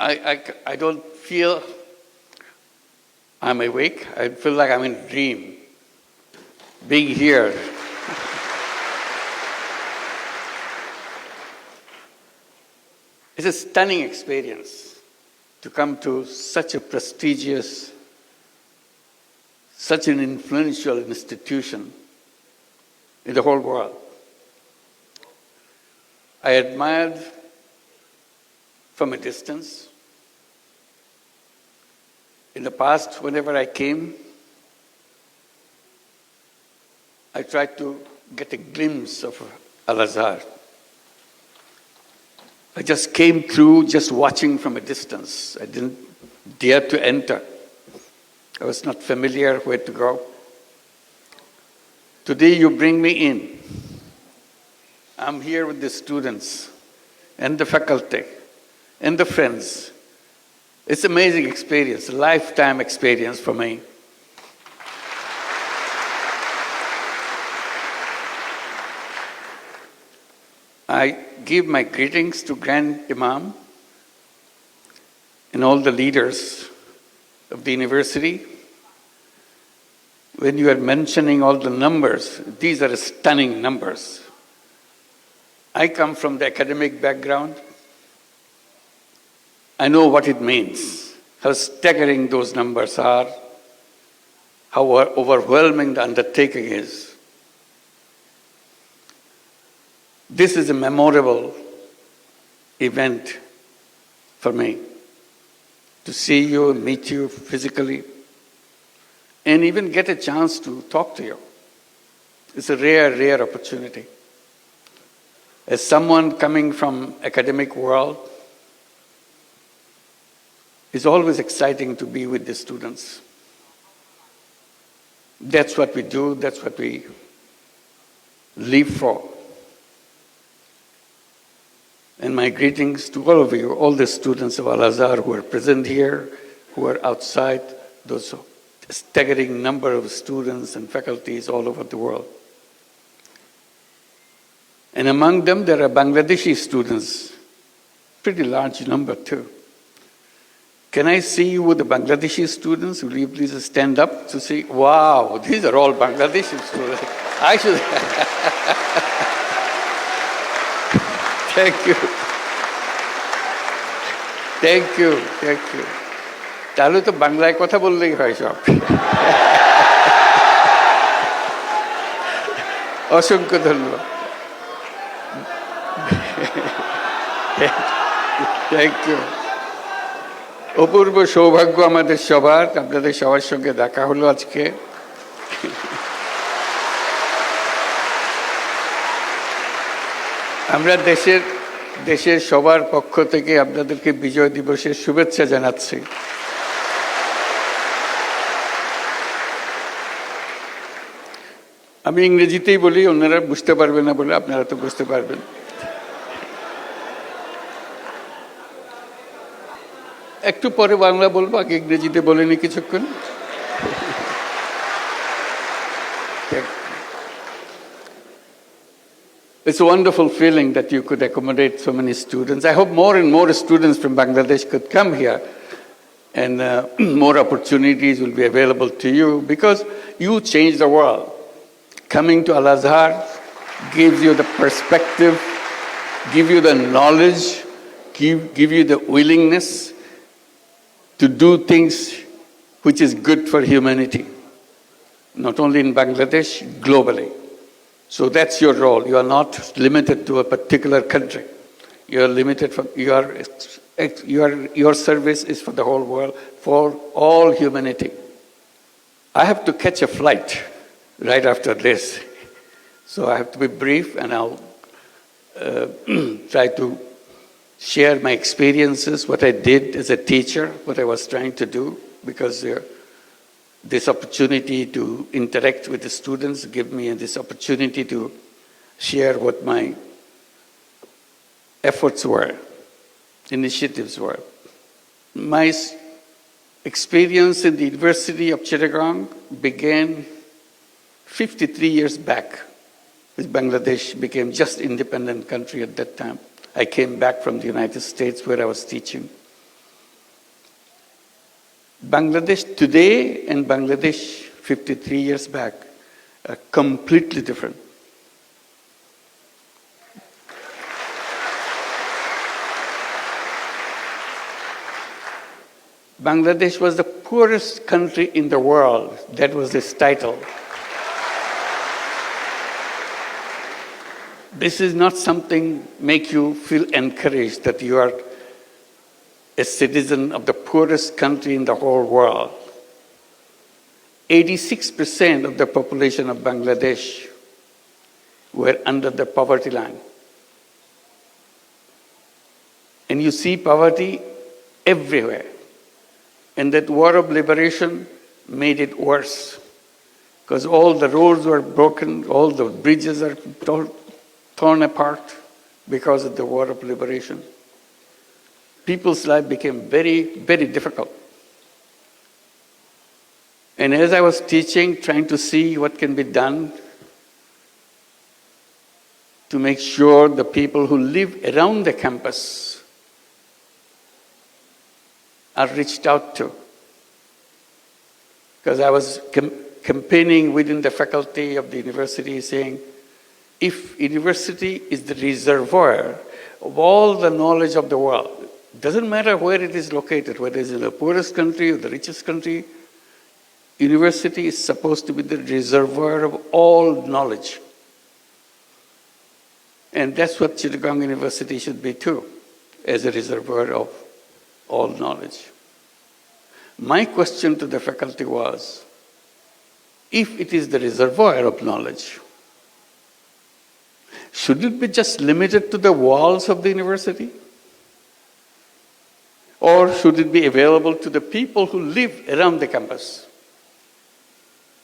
I don't feel I'm awake. I feel like I'm in a dream, being here. It's a stunning experience to come to such a prestigious, such an influential institution in the whole world. I admired from a distance. In the past, whenever I came, I tried to get a glimpse of Al-Azhar. I just came through just watching from a distance. I didn't dare to enter. I was not familiar where to go. Today you bring me in. I'm here with the students and the faculty and the friends. It's an amazing experience, a lifetime experience for me. I give my greetings to Grand Imam and all the leaders of the university. When you are mentioning all the numbers, these are stunning numbers. I come from the academic background. I know what it means, how staggering those numbers are, how overwhelming the undertaking is. This is a memorable event for me, to see you, meet you physically, and even get a chance to talk to you. It's a rare, rare opportunity. As someone coming from academic world, it's always exciting to be with the students. That's what we do, that's what we live for. And my greetings to all of you, all the students of Al-Azhar who are present here, who are outside, those staggering number of students and faculties all over the world. And among them, there are Bangladeshi students, pretty large number too. Can I see you with the Bangladeshi students? Will you please stand up to see? Wow, these are all Bangladeshi students. I should. Thank you. Thank you, thank you. তাহলে তো বাংলায় কথা বললেই হয় সব। অসংখ্য ধন্যবাদ। Thank you. অপূর্ব সৌভাগ্য আমাদের সবার, আপনাদের সবার সঙ্গে দেখা হলো আজকে। আমরা দেশের সবার পক্ষ থেকে আপনাদেরকে বিজয় দিবসের শুভেচ্ছা জানাচ্ছি। আমি ইংরেজিতেই বলি, অন্যরা বুঝতে পারবে না বলে আপনারা তো বুঝতে পারবেন। একটু পরে বাংলা বলবো, আগে ইংরেজিতে বলিনি কিছুক্ষণ। It's a wonderful feeling that you could accommodate so many students. I hope more and more students from Bangladesh could come here, and more opportunities will be available to you, because you change the world. Coming to Al-Azhar gives you the perspective, give you the knowledge, give you the willingness to do things which is good for humanity, not only in Bangladesh, globally. So that's your role. You are not limited to a particular country. You are limited for your service is for the whole world, for all humanity. I have to catch a flight right after this, so I have to be brief, and I'll try to share my experiences, what I did as a teacher, what I was trying to do, because this opportunity to interact with the students give me this opportunity to share what my efforts were, initiatives were. My experience in the University of Chittagong began 53 years back, as Bangladesh became just independent country at that time. I came back from the United States where I was teaching. Bangladesh today and Bangladesh 53 years back are completely different. Bangladesh was the poorest country in the world. That was its title. This is not something make you feel encouraged that you are a citizen of the poorest country in the whole world. 86% of the population of Bangladesh were under the poverty line. And you see poverty everywhere. And that war of liberation made it worse, because all the roads were broken, all the bridges are torn apart because of the war of liberation. People's life became very, very difficult. And as I was teaching, trying to see what can be done to make sure the people who live around the campus are reached out to. Because I was campaigning within the faculty of the university saying, if university is the reservoir of all the knowledge of the world, it doesn't matter where it is located, whether it's in the poorest country or the richest country, university is supposed to be the reservoir of all knowledge. And that's what Chittagong University should be too, as a reservoir of all knowledge. My question to the faculty was, if it is the reservoir of knowledge, should it be just limited to the walls of the university? Or should it be available to the people who live around the campus?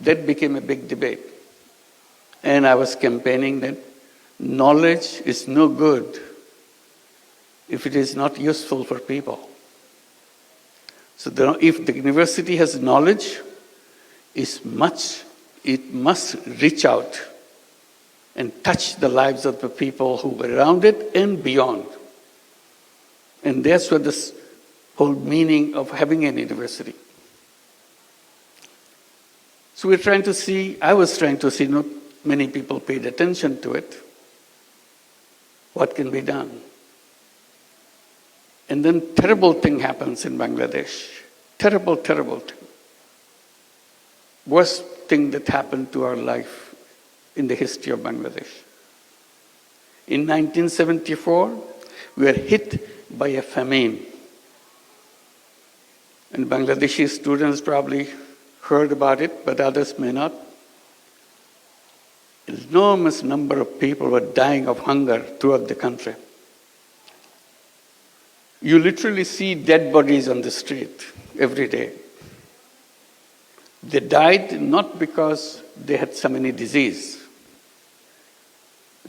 That became a big debate. And I was campaigning that knowledge is no good if it is not useful for people. So if the university has knowledge, it must reach out and touch the lives of the people who were around it and beyond. And that's what this whole meaning of having an university. So we're trying to see, I was trying to see, not many people paid attention to it. What can be done? And then terrible thing happens in Bangladesh. Terrible, terrible thing. Worst thing that happened to our life in the history of Bangladesh. In 1974, we were hit by a famine. And Bangladeshi students probably heard about it, but others may not. An enormous number of people were dying of hunger throughout the country. You literally see dead bodies on the street every day. They died not because they had some any disease.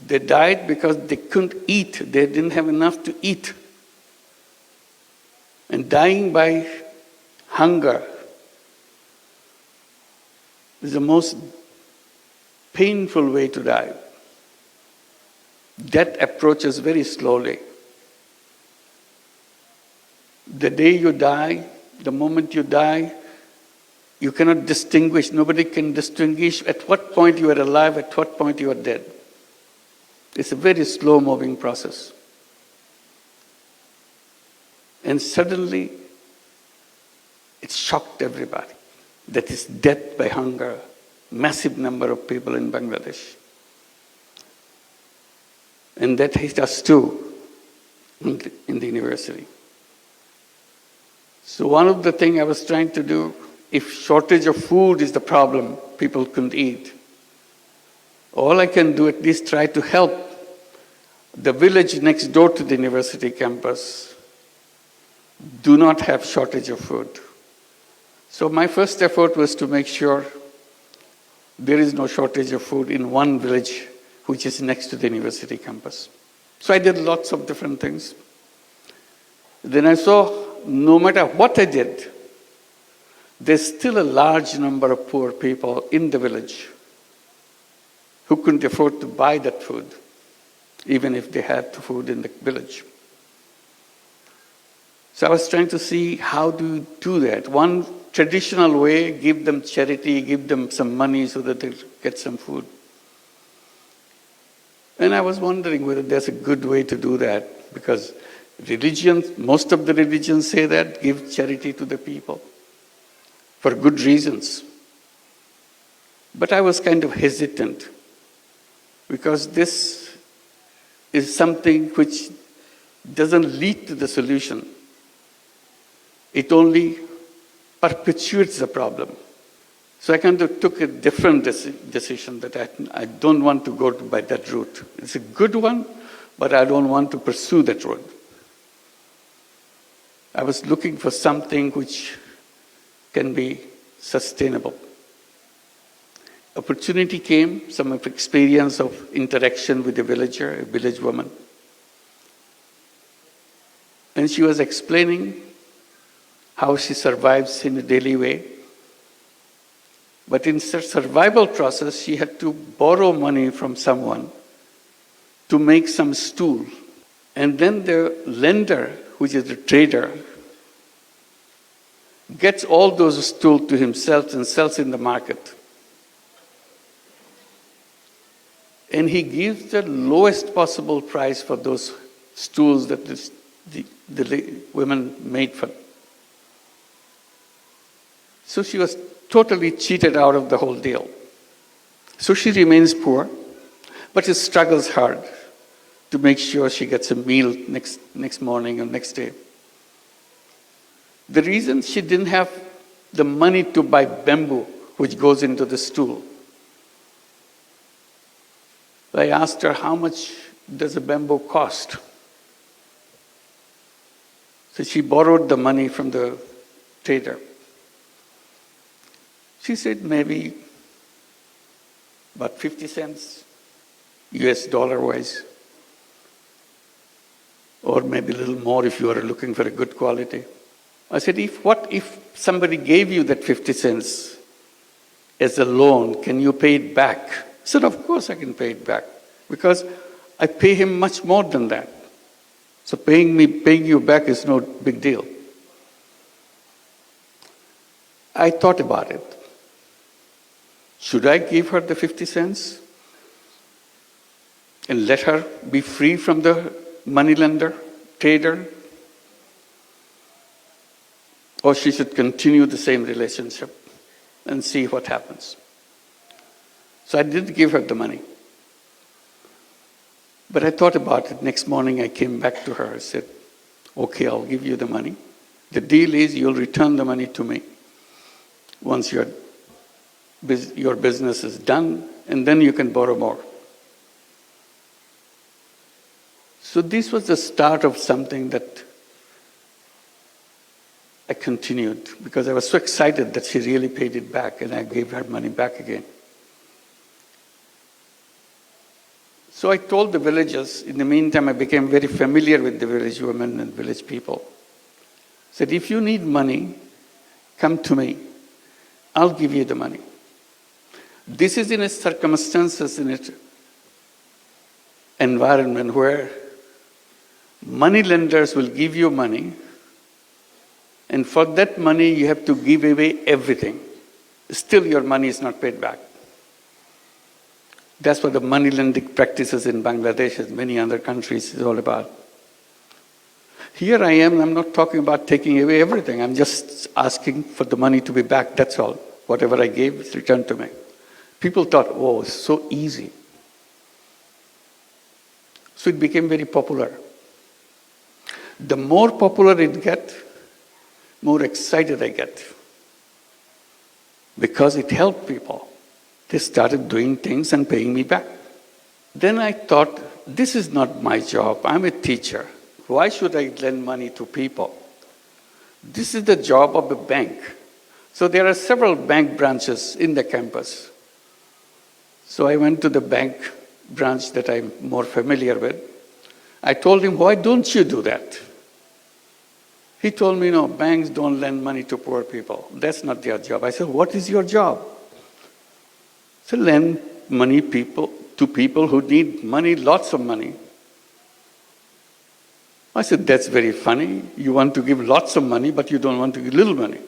They died because they couldn't eat. They didn't have enough to eat. And dying by hunger is the most painful way to die. Death approaches very slowly. The day you die, the moment you die, you cannot distinguish, nobody can distinguish at what point you are alive, at what point you are dead. It's a very slow-moving process. And suddenly, it shocked everybody. That is death by hunger, massive number of people in Bangladesh. And that hit us too in the university. So one of the things I was trying to do, if shortage of food is the problem, people couldn't eat. All I can do at least try to help the village next door to the university campus do not have shortage of food. So my first effort was to make sure there is no shortage of food in one village which is next to the university campus. So I did lots of different things. Then I saw no matter what I did, there's still a large number of poor people in the village who couldn't afford to buy that food, even if they had the food in the village. So I was trying to see how do you do that. One traditional way, give them charity, give them some money so that they'll get some food. And I was wondering whether there's a good way to do that, because religions, most of the religions say that, give charity to the people for good reasons. But I was kind of hesitant, because this is something which doesn't lead to the solution. It only perpetuates the problem. So I kind of took a different decision that I don't want to go by that route. It's a good one, but I don't want to pursue that road. I was looking for something which can be sustainable. Opportunity came, some of experience of interaction with a villager, a village woman. And she was explaining how she survives in a daily way. But in her survival process, she had to borrow money from someone to make some stool. And then the lender, which is the trader, gets all those stools to himself and sells in the market. And he gives the lowest possible price for those stools that the women made for. So she was totally cheated out of the whole deal. So she remains poor, but she struggles hard to make sure she gets a meal next morning or next day. The reason she didn't have the money to buy bamboo, which goes into the stool. I asked her, how much does a bamboo cost? So she borrowed the money from the trader. She said maybe about 50 cents, US dollar wise, or maybe a little more if you are looking for a good quality. I said, what if somebody gave you that 50 cents as a loan, can you pay it back? He said, of course I can pay it back, because I pay him much more than that. So paying you back is no big deal. I thought about it. Should I give her the 50 cents and let her be free from the moneylender, trader? Or she should continue the same relationship and see what happens. So I did give her the money. But I thought about it. Next morning I came back to her. I said, okay, I'll give you the money. The deal is you'll return the money to me once your business is done, and then you can borrow more. So this was the start of something that I continued, because I was so excited that she really paid it back, and I gave her money back again. So I told the villagers, in the meantime I became very familiar with the village women and village people. I said, if you need money, come to me. I'll give you the money. This is in a circumstances, in an environment where money lenders will give you money, and for that money you have to give away everything. Still your money is not paid back. That's what the money lending practices in Bangladesh and many other countries is all about. Here I am, I'm not talking about taking away everything. I'm just asking for the money to be back, that's all. Whatever I gave is returned to me. People thought, oh, it's so easy. So it became very popular. The more popular it gets, more excited I get. Because it helped people. They started doing things and paying me back. Then I thought, this is not my job. I'm a teacher. Why should I lend money to people? This is the job of the bank. So there are several bank branches in the campus. So I went to the bank branch that I'm more familiar with. I told him, why don't you do that? He told me, no, banks don't lend money to poor people. That's not their job. I said, what is your job? So lend money to people who need money, lots of money. I said, that's very funny. You want to give lots of money, but you don't want to give little money. He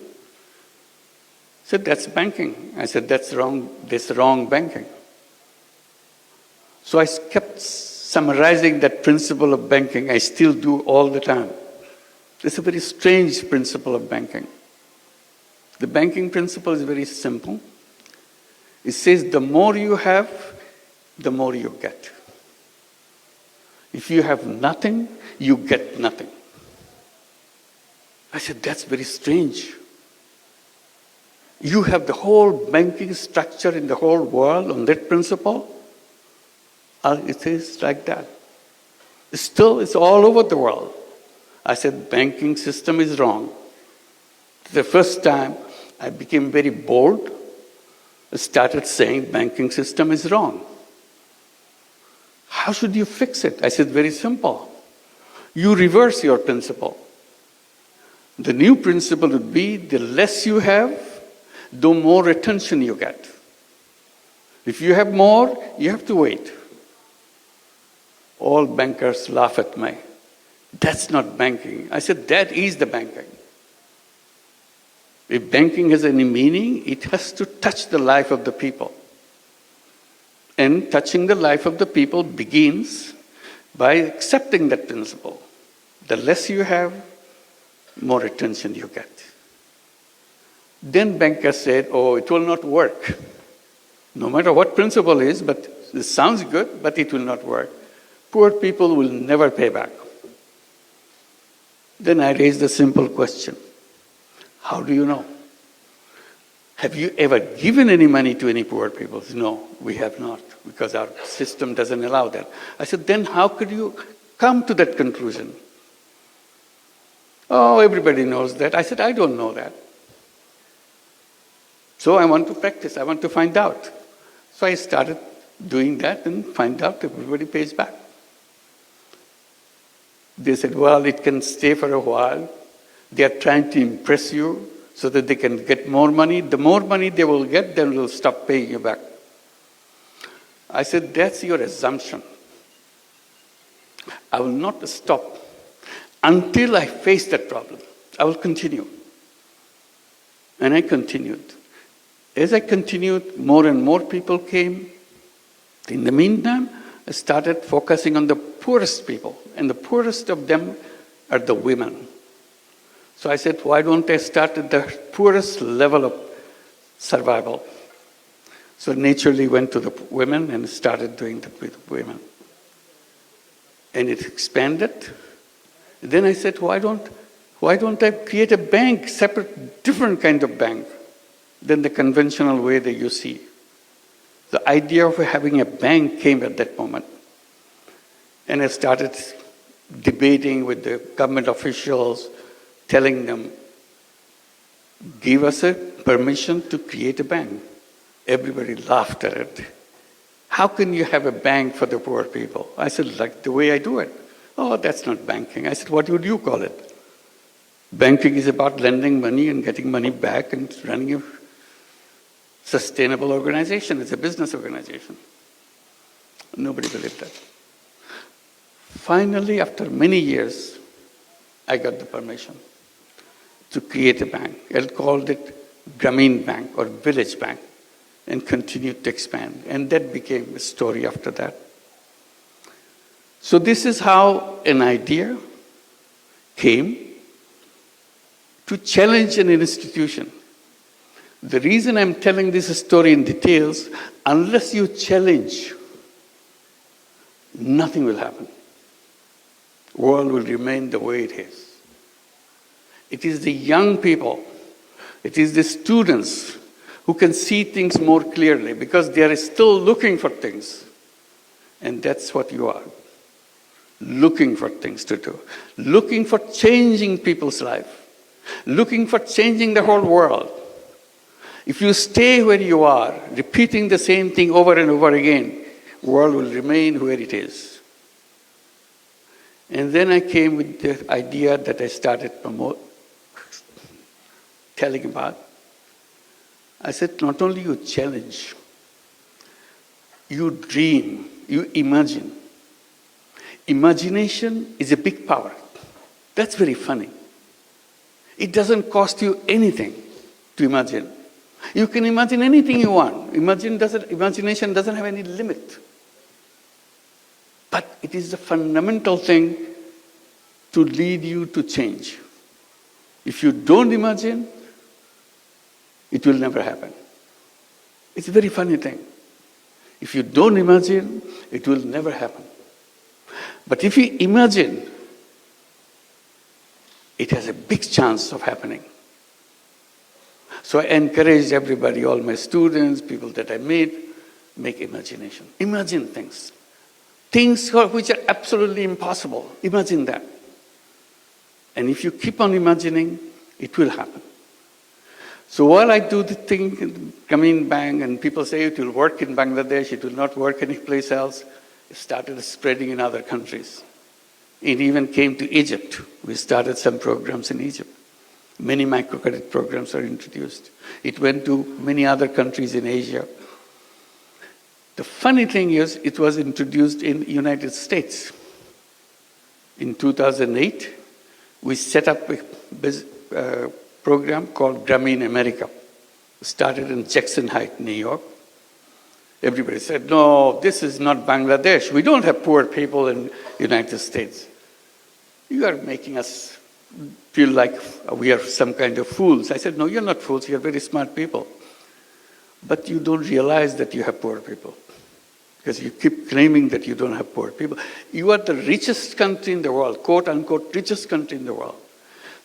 said, that's banking. I said, that's wrong. That's wrong banking. So I kept summarizing that principle of banking. I still do all the time. It's a very strange principle of banking. The banking principle is very simple. It says the more you have, the more you get. If you have nothing, you get nothing. I said, that's very strange. You have the whole banking structure in the whole world on that principle. It is like that. Still, it's all over the world. I said, banking system is wrong. The first time I became very bold, I started saying banking system is wrong. How should you fix it? I said, very simple. You reverse your principle. The new principle would be the less you have, the more attention you get. If you have more, you have to wait. All bankers laugh at me. That's not banking. I said, that is the banking. If banking has any meaning, it has to touch the life of the people. And touching the life of the people begins by accepting that principle. The less you have, more attention you get. Then bankers said, oh, it will not work. No matter what principle is, but it sounds good, but it will not work. Poor people will never pay back. Then I raised a simple question. How do you know? Have you ever given any money to any poor people? No, we have not, because our system doesn't allow that. I said, then how could you come to that conclusion? Oh, everybody knows that. I said, I don't know that. So I want to practice. I want to find out. So I started doing that and find out everybody pays back. They said, well, it can stay for a while. They are trying to impress you so that they can get more money. The more money they will get, then they'll stop paying you back. I said, that's your assumption. I will not stop until I face that problem. I will continue. And I continued. As I continued, more and more people came. In the meantime, I started focusing on the poorest people, and the poorest of them are the women. So I said, why don't I start at the poorest level of survival? So naturally went to the women and started doing that with women. And it expanded. Then I said, why don't I create a bank, separate, different kind of bank than the conventional way that you see? The idea of having a bank came at that moment. And I started debating with the government officials, telling them, give us a permission to create a bank. Everybody laughed at it. How can you have a bank for the poor people? I said, like the way I do it. Oh, that's not banking. I said, what would you call it? Banking is about lending money and getting money back and running a sustainable organization. It's a business organization. Nobody believed that. Finally, after many years, I got the permission to create a bank. I called it Grameen Bank or Village Bank and continued to expand. And that became a story after that. So this is how an idea came to challenge an institution. The reason I'm telling this story in details, unless you challenge, nothing will happen. The world will remain the way it is. It is the young people, it is the students who can see things more clearly because they are still looking for things. And that's what you are. Looking for things to do. Looking for changing people's life. Looking for changing the whole world. If you stay where you are, repeating the same thing over and over again, the world will remain where it is. And then I came with the idea that I started telling about. I said, not only you challenge, you dream, you imagine. Imagination is a big power. That's very funny. It doesn't cost you anything to imagine. You can imagine anything you want. Imagination doesn't have any limit. But it is the fundamental thing to lead you to change. If you don't imagine, it will never happen. It's a very funny thing. If you don't imagine, it will never happen. But if you imagine, it has a big chance of happening. So I encourage everybody, all my students, people that I meet, make imagination. Imagine things. Things which are absolutely impossible. Imagine that. And if you keep on imagining, it will happen. So while I do the thing, Grameen Bank, and people say it will work in Bangladesh, it will not work anyplace else, it started spreading in other countries. It even came to Egypt. We started some programs in Egypt. Many microcredit programs are introduced. It went to many other countries in Asia. The funny thing is, it was introduced in the United States. In 2008, we set up a program called Grameen America. It started in Jackson Heights, New York. Everybody said, no, this is not Bangladesh. We don't have poor people in the United States. You are making us feel like we are some kind of fools. I said, no, you're not fools. You're very smart people. But you don't realize that you have poor people. Because you keep claiming that you don't have poor people. You are the richest country in the world, quote unquote, richest country in the world.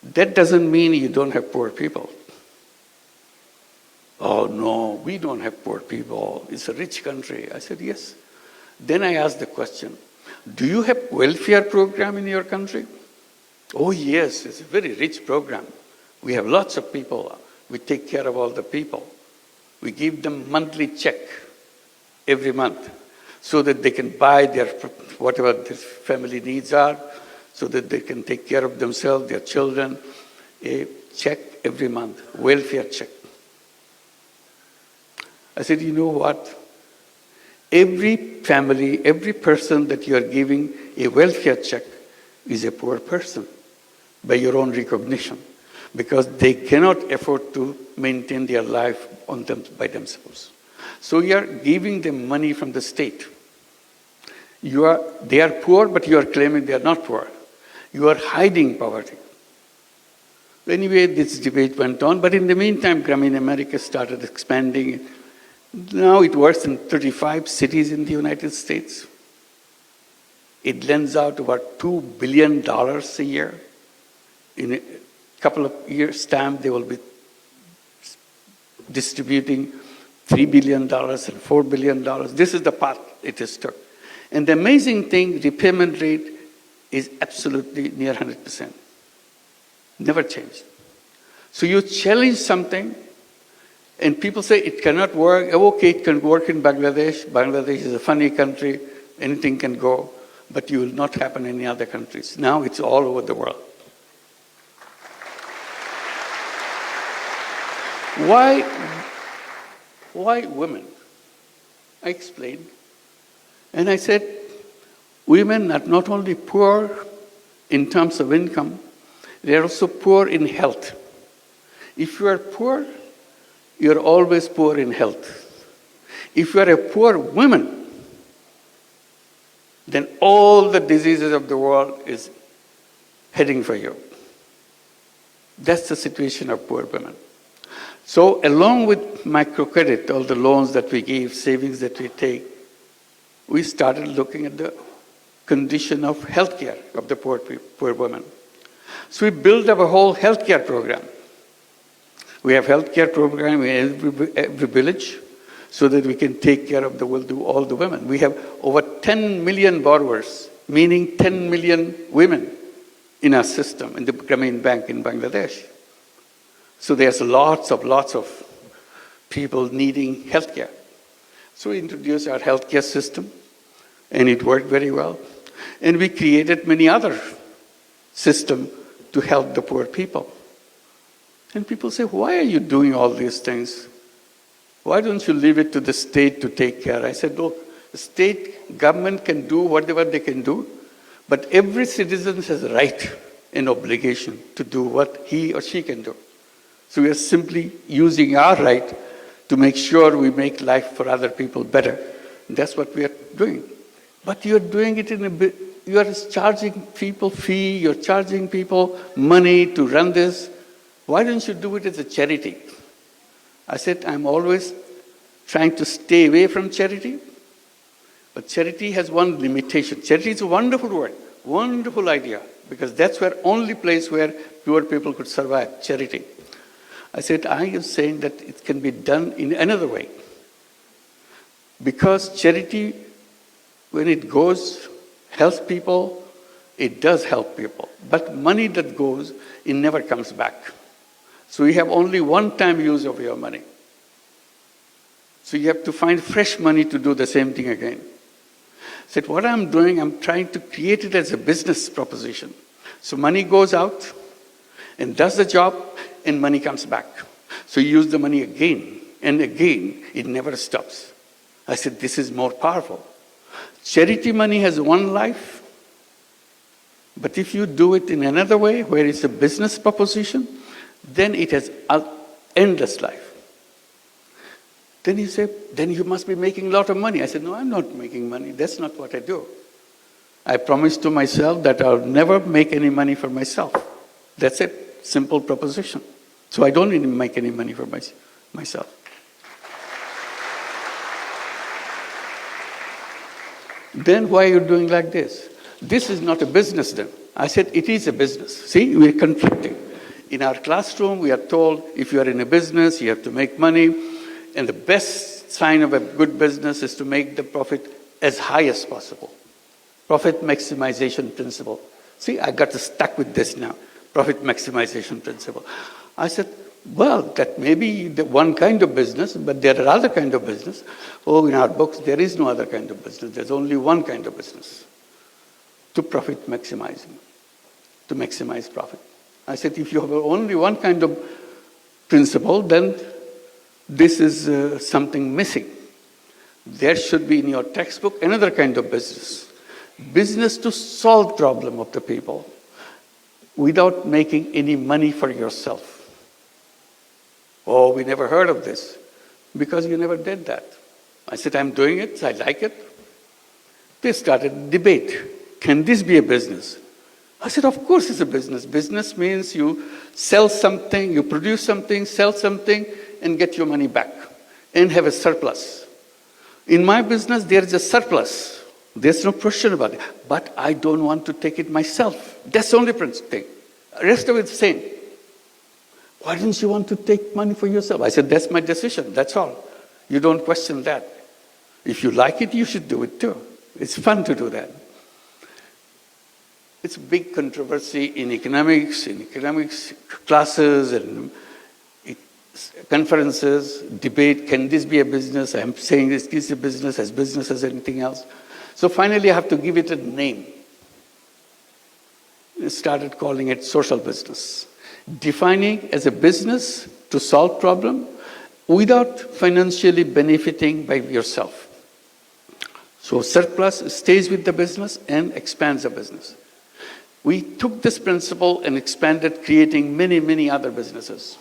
That doesn't mean you don't have poor people. Oh no, we don't have poor people. It's a rich country. I said, yes. Then I asked the question, do you have welfare program in your country? Oh yes, it's a very rich program. We have lots of people. We take care of all the people. We give them monthly check every month so that they can buy their whatever their family needs are, so that they can take care of themselves, their children. A check every month, welfare check. I said, you know what? Every family, every person that you are giving a welfare check is a poor person by your own recognition, because they cannot afford to maintain their life on them by themselves. So you are giving them money from the state. They are poor, but you are claiming they are not poor. You are hiding poverty. Anyway, this debate went on, but in the meantime, Grameen America started expanding. Now it works in 35 cities in the United States. It lends out about $2 billion a year. In a couple of years' time, they will be distributing $3 billion and $4 billion. This is the path it has took. And the amazing thing, repayment rate is absolutely near 100%. Never changed. So you challenge something, and people say it cannot work. Okay, it can work in Bangladesh. Bangladesh is a funny country. Anything can go. But it will not happen in any other countries. Now it's all over the world. Why women? I explained. And I said, women are not only poor in terms of income, they are also poor in health. If you are poor, you are always poor in health. If you are a poor woman, then all the diseases of the world is heading for you. That's the situation of poor women. So along with microcredit, all the loans that we give, savings that we take, we started looking at the condition of healthcare of the poor women. So we built up a whole healthcare program. We have healthcare program in every village so that we can take care of all the women. We have over 10 million borrowers, meaning 10 million women in our system, in the Grameen Bank in Bangladesh. So there's lots of people needing healthcare. So we introduced our healthcare system, and it worked very well. And we created many other systems to help the poor people. And people say, why are you doing all these things? Why don't you leave it to the state to take care? I said, look, the state government can do whatever they can do, but every citizen has a right an obligation to do what he or she can do. So we are simply using our right to make sure we make life for other people better. That's what we are doing. But you're doing it in a bit, you are charging people fee, you're charging people money to run this. Why don't you do it as a charity? I said, I'm always trying to stay away from charity, but charity has one limitation. Charity is a wonderful word, wonderful idea, because that's the only place where poor people could survive, charity. I said, I am saying that it can be done in another way. Because charity, when it goes, helps people, it does help people. But money that goes, it never comes back. So you have only one-time use of your money. So you have to find fresh money to do the same thing again. I said, what I'm doing, I'm trying to create it as a business proposition. So money goes out and does the job, and money comes back. So you use the money again and again. It never stops. I said, this is more powerful. Charity money has one life, but if you do it in another way, where it's a business proposition, then it has an endless life. Then he said, then you must be making a lot of money. I said, no, I'm not making money. That's not what I do. I promised to myself that I'll never make any money for myself. That's it. Simple proposition. So I don't even make any money for myself. Then why are you doing like this? This is not a business then. I said, it is a business. See, we're conflicting. In our classroom, we are told, if you are in a business, you have to make money. And the best sign of a good business is to make the profit as high as possible. Profit maximization principle. See, I got stuck with this now. Profit maximization principle. I said, well, that may be the one kind of business, but there are other kind of business. Oh, in our books, there is no other kind of business. There's only one kind of business. To profit maximizing. To maximize profit. I said, if you have only one kind of principle, then this is something missing. There should be in your textbook another kind of business. Business to solve problem of the people without making any money for yourself. Oh, we never heard of this because you never did that. I said, I'm doing it, I like it. They started a debate. Can this be a business? I said, of course it's a business. Business means you sell something, you produce something, sell something, and get your money back and have a surplus. In my business, there is a surplus. There's no question about it. But I don't want to take it myself. That's the only thing. The rest of it's the same. Why didn't you want to take money for yourself? I said, that's my decision. That's all. You don't question that. If you like it, you should do it too. It's fun to do that. It's a big controversy in economics classes and conferences, debate, can this be a business? I'm saying this is a business, as business as anything else. So finally I have to give it a name. I started calling it social business. Defining as a business to solve problem without financially benefiting by yourself. So surplus stays with the business and expands the business. We took this principle and expanded, creating many, many other businesses.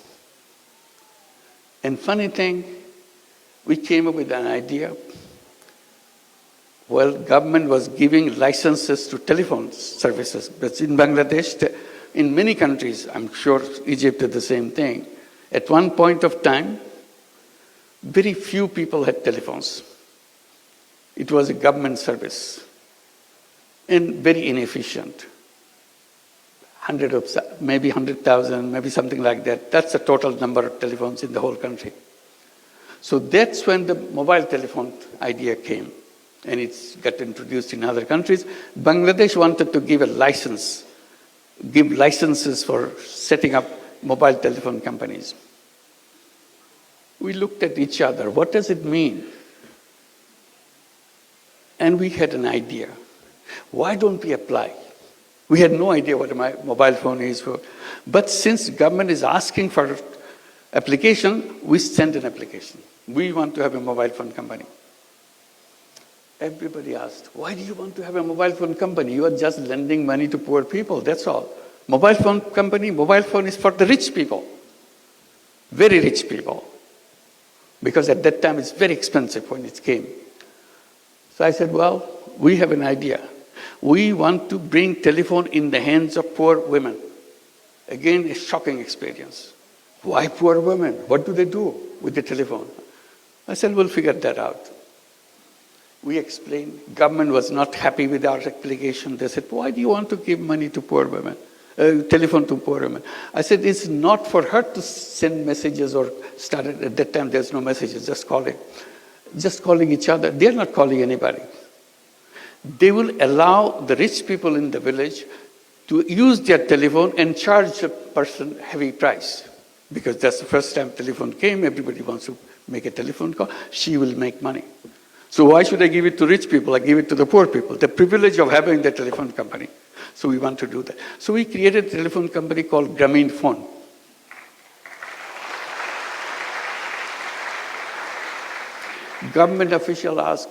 And funny thing, we came up with an idea. Well, government was giving licenses to telephone services. But in Bangladesh, in many countries, I'm sure Egypt did the same thing. At one point of time, very few people had telephones. It was a government service and very inefficient. Maybe 100,000, maybe something like that. That's the total number of telephones in the whole country. So that's when the mobile telephone idea came, and it's got introduced in other countries. Bangladesh wanted to give a license, give licenses for setting up mobile telephone companies. We looked at each other. What does it mean? And we had an idea. Why don't we apply? We had no idea what a mobile phone is for. But since government is asking for application, we sent an application. We want to have a mobile phone company. Everybody asked, why do you want to have a mobile phone company? You are just lending money to poor people, that's all. Mobile phone company, mobile phone is for the rich people. Very rich people. Because at that time it's very expensive when it came. So I said, well, we have an idea. We want to bring telephone in the hands of poor women. Again, a shocking experience. Why poor women? What do they do with the telephone? I said, we'll figure that out. We explained. Government was not happy with our application. They said, why do you want to give money to poor women? Telephone to poor women. I said, it's not for her to send messages or start it. At that time, there's no messages, just calling. Just calling each other. They're not calling anybody. They will allow the rich people in the village to use their telephone and charge a person heavy price. Because that's the first time telephone came, everybody wants to make a telephone call, she will make money. So why should I give it to rich people? I give it to the poor people, the privilege of having the telephone company. So we want to do that. So we created a telephone company called Grameen Phone. Government official asked,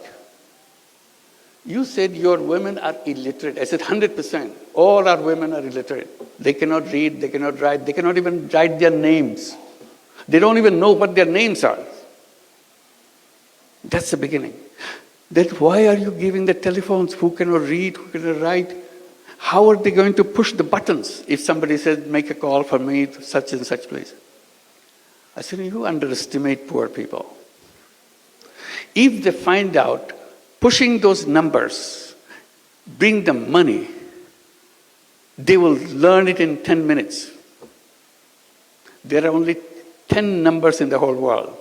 you said your women are illiterate. I said 100%. All our women are illiterate. They cannot read, they cannot write, they cannot even write their names. They don't even know what their names are. That's the beginning. Then why are you giving the telephones? Who cannot read, who cannot write? How are they going to push the buttons if somebody says, make a call for me to such and such place? I said, you underestimate poor people. If they find out pushing those numbers bring them money, they will learn it in 10 minutes. There are only 10 numbers in the whole world.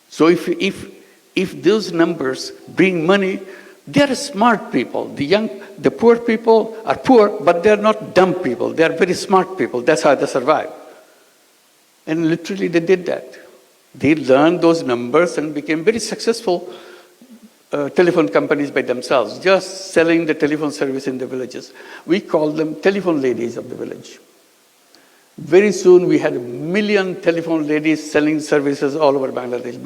So if those numbers bring money, they are smart people. The poor people are poor, but they are not dumb people. They are very smart people. That's how they survive. And literally they did that. They learned those numbers and became very successful telephone companies by themselves, just selling the telephone service in the villages. We call them telephone ladies of the village. Very soon we had 1 million telephone ladies selling services all over Bangladesh.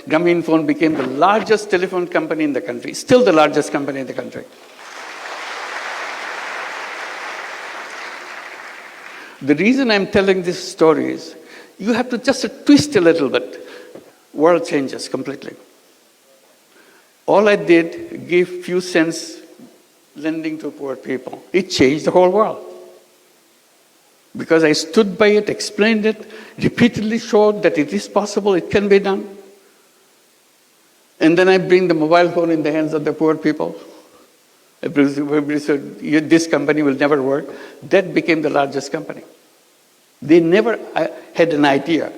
Grameen Phone became the largest telephone company in the country, still the largest company in the country. The reason I'm telling this story is, you have to just twist a little bit. World changes completely. All I did, give few cents lending to poor people. It changed the whole world. Because I stood by it, explained it, repeatedly showed that it is possible, it can be done. And then I bring the mobile phone in the hands of the poor people. Everybody said, this company will never work. That became the largest company. They never had an idea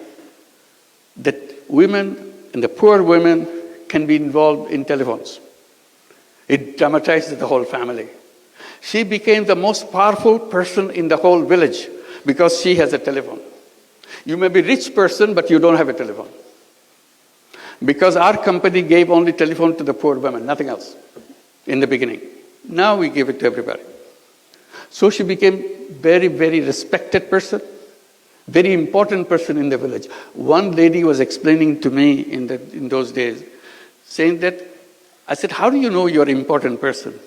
that women and the poor women can be involved in telephones. It dramatized the whole family. She became the most powerful person in the whole village because she has a telephone. You may be a rich person, but you don't have a telephone. Because our company gave only telephone to the poor women, nothing else, in the beginning. Now we give it to everybody. So she became very, very respected person, very important person in the village. One lady was explaining to me in those days, saying that, I said, how do you know you're an important person?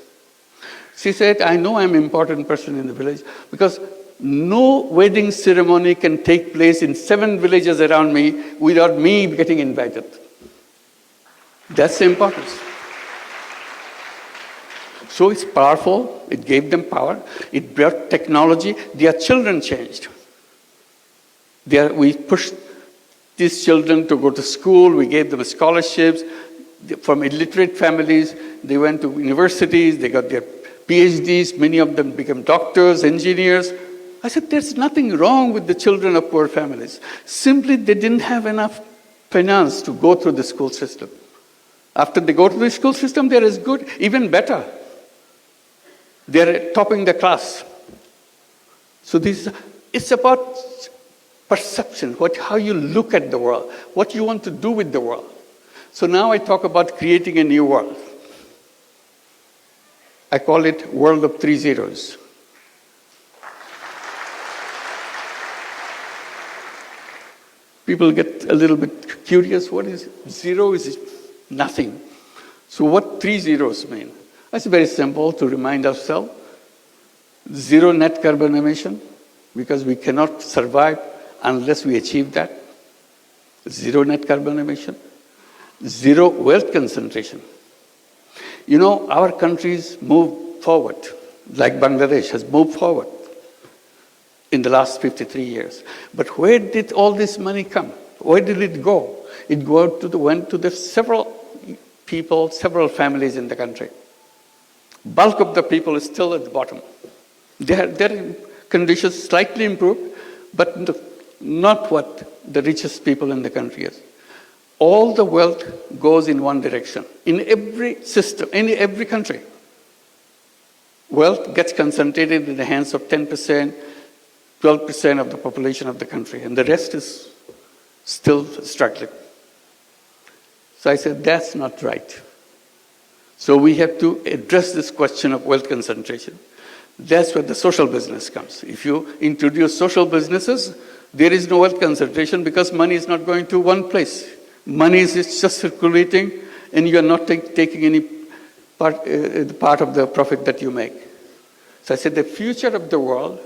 She said, I know I'm an important person in the village because no wedding ceremony can take place in 7 villages around me without me getting invited. That's the importance. So it's powerful. It gave them power. It brought technology. Their children changed. We pushed these children to go to school. We gave them scholarships. From illiterate families, they went to universities. They got their PhDs. Many of them became doctors, engineers. I said, there's nothing wrong with the children of poor families. Simply, they didn't have enough finance to go through the school system. After they go to the school system, they're as good, even better. They're topping the class. So it's about perception, how you look at the world, what you want to do with the world. So now I talk about creating a new world. I call it world of 3 zeros. People get a little bit curious. What is zero? Is nothing. So what 3 zeros mean? That's very simple to remind ourselves. Zero net carbon emission, because we cannot survive unless we achieve that. Zero net carbon emission. Zero wealth concentration. You know, our countries move forward, like Bangladesh has moved forward in the last 53 years. But where did all this money come? Where did it go? It went to the several people, several families in the country. Bulk of the people is still at the bottom. Their conditions slightly improved, but not what the richest people in the country is. All the wealth goes in one direction. In every system, in every country, wealth gets concentrated in the hands of 10%, 12% of the population of the country, and the rest is still struggling. So I said, that's not right. So we have to address this question of wealth concentration. That's where the social business comes. If you introduce social businesses, there is no wealth concentration because money is not going to one place. Money is just circulating, and you are not taking any part of the profit that you make. So I said the future of the world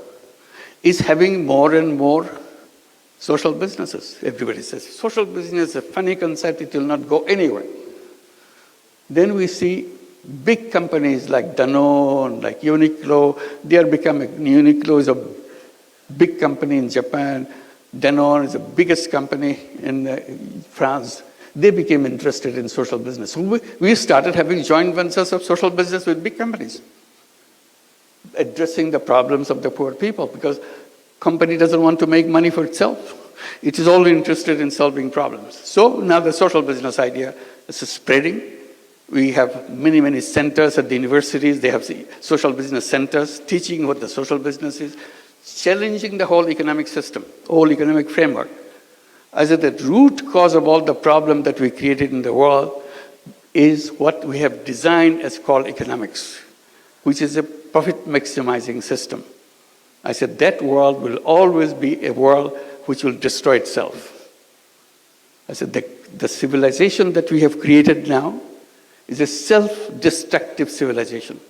is having more and more social businesses. Everybody says, social business is a funny concept, it will not go anywhere. Then we see big companies like Danone, like Uniqlo, they are becoming, Uniqlo is a big company in Japan, Danone is the biggest company in France. They became interested in social business. So we started having joint ventures of social business with big companies, addressing the problems of the poor people, because company doesn't want to make money for itself. It is only interested in solving problems. So now the social business idea is spreading. We have many, many centers at the universities. They have social business centers teaching what the social business is, challenging the whole economic system, whole economic framework. I said the root cause of all the problem that we created in the world is what we have designed as called economics, which is a profit maximizing system. I said that world will always be a world which will destroy itself. I said the civilization that we have created now is a self-destructive civilization.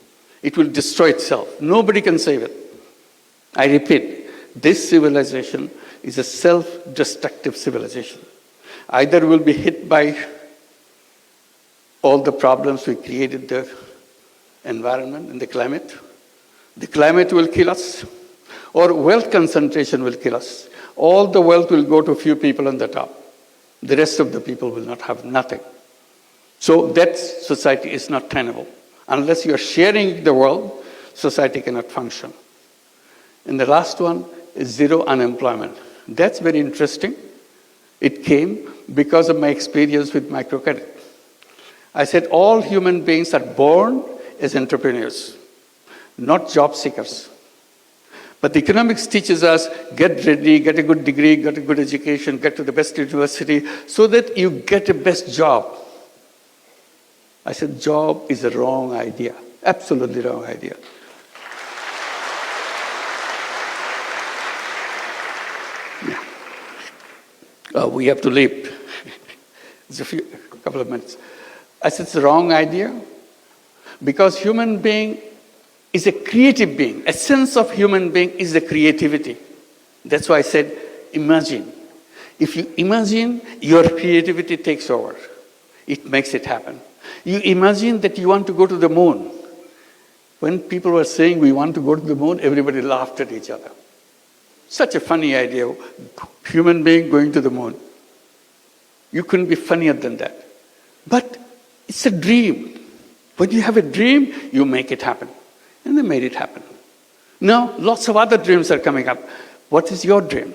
It will destroy itself. Nobody can save it. I repeat, this civilization is a self-destructive civilization. Either we'll be hit by all the problems we created, the environment and the climate will kill us, or wealth concentration will kill us. All the wealth will go to a few people on the top. The rest of the people will not have nothing. So that society is not tenable. Unless you are sharing the world, society cannot function. And the last one is zero unemployment. That's very interesting. It came because of my experience with microcredit. I said all human beings are born as entrepreneurs, not job seekers. But the economics teaches us, get ready, get a good degree, get a good education, get to the best university, so that you get a best job. I said job is a wrong idea, absolutely wrong idea. We have to leave. It's a couple of minutes. I said it's a wrong idea because human being is a creative being. Essence of human being is the creativity. That's why I said imagine. If you imagine, your creativity takes over. It makes it happen. You imagine that you want to go to the moon. When people were saying we want to go to the moon, everybody laughed at each other. Such a funny idea, human being going to the moon. You couldn't be funnier than that. But it's a dream. When you have a dream, you make it happen. And they made it happen. Now, lots of other dreams are coming up. What is your dream?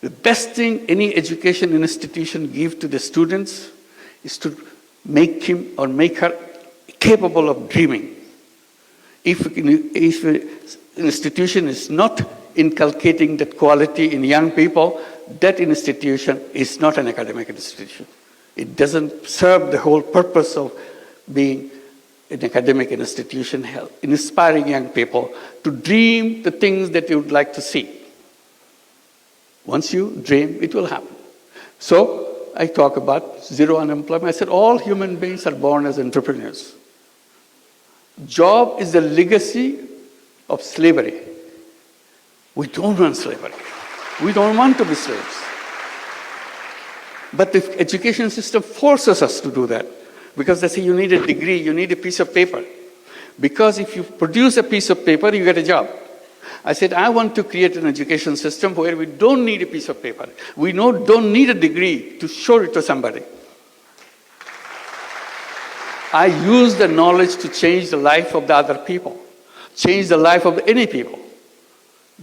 The best thing any education institution gives to the students is to make him or make her capable of dreaming. If an institution is not inculcating that quality in young people, that institution is not an academic institution. It doesn't serve the whole purpose of being an academic institution, inspiring young people to dream the things that you would like to see. Once you dream, it will happen. So I talk about zero unemployment. I said all human beings are born as entrepreneurs. Job is a legacy of slavery. We don't want slavery. We don't want to be slaves. But the education system forces us to do that because they say you need a degree, you need a piece of paper. Because if you produce a piece of paper, you get a job. I said, I want to create an education system where we don't need a piece of paper. We don't need a degree to show it to somebody. I use the knowledge to change the life of the other people, change the life of any people.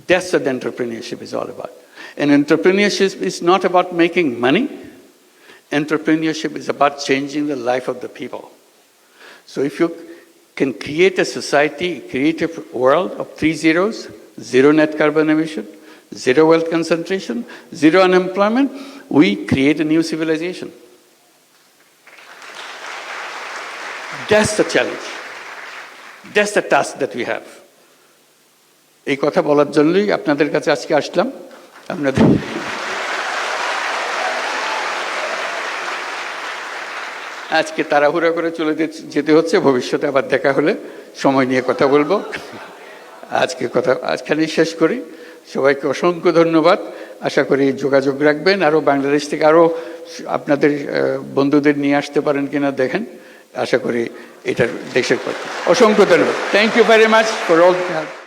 That's what entrepreneurship is all about. And entrepreneurship is not about making money. Entrepreneurship is about changing the life of the people. So if you can create a society, create a world of 3 zeros, 0 net carbon emission, 0 wealth concentration, 0 unemployment, we create a new civilization. That's the challenge. That's the task that we have. এই কথা বলার জন্যই আপনাদের কাছে আজকে আসলাম। আপনাদের আজকে তাড়াহুড়া করে চলে যেতে হচ্ছে, ভবিষ্যতে আবার দেখা হলে সময় নিয়ে কথা বলবো। আজখানেই শেষ করি। সবাইকে অসংখ্য ধন্যবাদ। আশা করি যোগাযোগ রাখবেন, আরও বাংলাদেশ থেকে আরও আপনাদের বন্ধুদের নিয়ে আসতে পারেন কিনা দেখেন। আশা করি এটার দেশের পক্ষে অসংখ্য ধন্যবাদ। Thank you very much for all help.